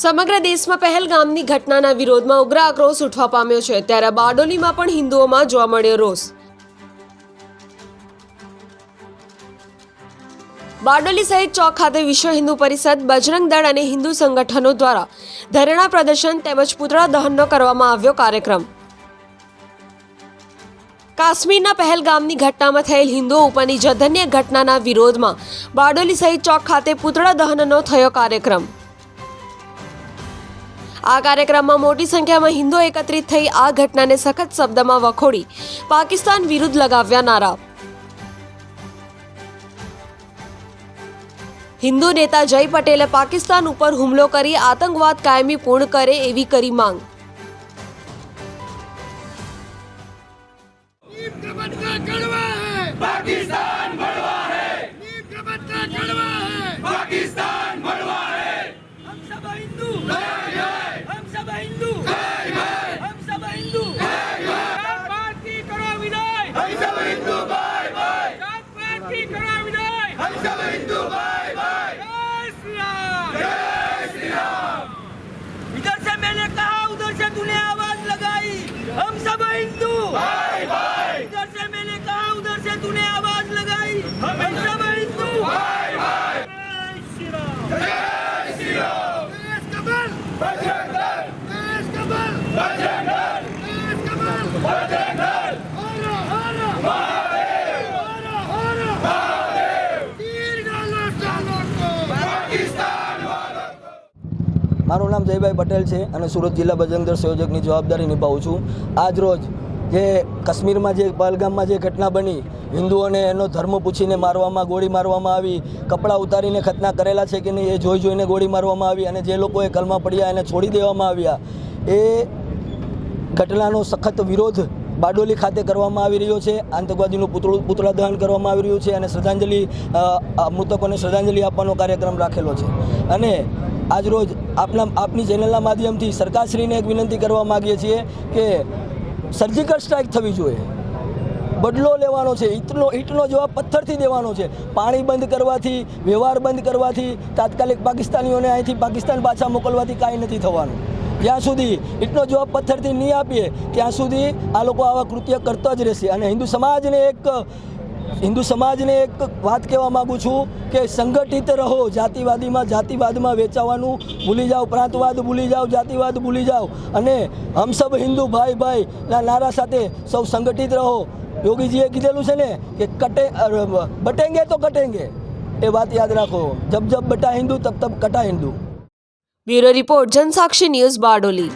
સમગ્ર દેશમાં પહેલગામની ઘટનાના વિરોધમાં ઉગ્ર આક્રોશ ઉઠવા પામ્યો છે, ત્યારે બારડોલીમાં પણ હિન્દુઓમાં જોવા મળ્યો રોષ। બારડોલી સહિત ચોક ખાતે વિશ્વ હિન્દુ પરિષદ, બજરંગ દળ અને હિન્દુ સંગઠનો દ્વારા ધરણા પ્રદર્શન તેમજ પુતળા દહનનો કરવામાં આવ્યો કાર્યક્રમ। કાશ્મીરના પહેલગામની ઘટનામાં થયેલ હિન્દુઓ ઉપરની જઘન્ય ઘટનાના વિરોધમાં બારડોલી સહિત ચોક ખાતે પુતળા દહનનો થયો કાર્યક્રમ। આ કાર્યક્રમમાં મોટી સંખ્યામાં હિન્દુઓ એકત્રિત થઈ આ ઘટનાને સખત શબ્દમાં વખોડી પાકિસ્તાન વિરુદ્ધ લગાવ્યા નારા। હિન્દુ નેતા જય પટેલે પાકિસ્તાન ઉપર હુમલો કરી આતંકવાદ કાયમી પૂર્ણ કરે એવી કરી માંગ। पाकिस्तान बड़वा है, नीम का बच्चा कड़वा है, पाकिस्तान बड़वा है। हम सब हिंदू, हम सब हिंदू, हम सब हिंदू। जात पात की करो विदाई, हम सब हिंदू बाय बाय। जात पात की करो विदाई, हम सब हिंदू बाय बाय। जय श्री राम, जय श्री राम। इधर से मैंने कहा, उधर से तूने आवाज लगाई, हम सब हिंदू बाय बाय। इधर से मैंने कहा, उधर से तूने आवाज लगाई, हम सब हिंदू बाय बाय। जय श्री राम, जय श्री राम। देश का बल बजरंग दल, देश का बल बजरंग दल, देश का बल बजरंग दल। हर हर महादेव, हर हर महादेव। तीर डालो चालो को पाकिस्तान वालों को। મારું નામ જયભાઈ પટેલ છે અને સુરત જિલ્લા બજરંગ દળ સંયોજકની જવાબદારી નિભાવું છું। આજ રોજ જે કાશ્મીરમાં જે પહેલગામમાં જે ઘટના બની, હિન્દુઓને એનો ધર્મ પૂછીને મારવામાં, ગોળી મારવામાં આવી, કપડાં ઉતારીને ખતના કરેલા છે કે નહીં એ જોઈને ગોળી મારવામાં આવી અને જે લોકોએ કલમા પડ્યા એને છોડી દેવામાં આવ્યા, એ ઘટનાનો સખત વિરોધ બારડોલી ખાતે કરવામાં આવી રહ્યો છે। આતંકવાદીનું પુતળા દહન કરવામાં આવી રહ્યું છે અને શ્રદ્ધાંજલિ, મૃતકોને શ્રદ્ધાંજલિ આપવાનો કાર્યક્રમ રાખેલો છે। અને આજરોજ આપની ચેનલના માધ્યમથી સરકારશ્રીને એક વિનંતી કરવા માગીએ છીએ કે સર્જિકલ સ્ટ્રાઇક થવી જોઈએ, બદલો લેવાનો છે, ઈંટનો જવાબ પથ્થરથી દેવાનો છે। પાણી બંધ કરવાથી, વ્યવહાર બંધ કરવાથી, તાત્કાલિક પાકિસ્તાનીઓને અહીંથી પાકિસ્તાન પાછા મોકલવાથી કાંઈ નથી થવાનું। જ્યાં સુધી ઈંટનો જવાબ પથ્થરથી નહીં આપીએ ત્યાં સુધી આ લોકો આવા કૃત્ય કરતા જ રહેશે। અને હિન્દુ સમાજને એક વાત કહેવા માગું છું કે સંગઠિત રહો, જાતિવાદમાં વેચાવાનું ભૂલી જાઓ, પ્રાંતવાદ ભૂલી જાઓ, જાતિવાદ ભૂલી જાઓ અને હમ સબ હિન્દુ ભાઈ ભાઈના નારા સાથે સૌ સંગઠિત રહો। યોગીજીએ કીધેલું છે ને કે બટેંગે તો કટેંગે, એ વાત યાદ રાખો। જબ જબ બટા હિન્દુ તબ તબ કટા Hindu. Bureau report, Jansakshi news, Bardoli.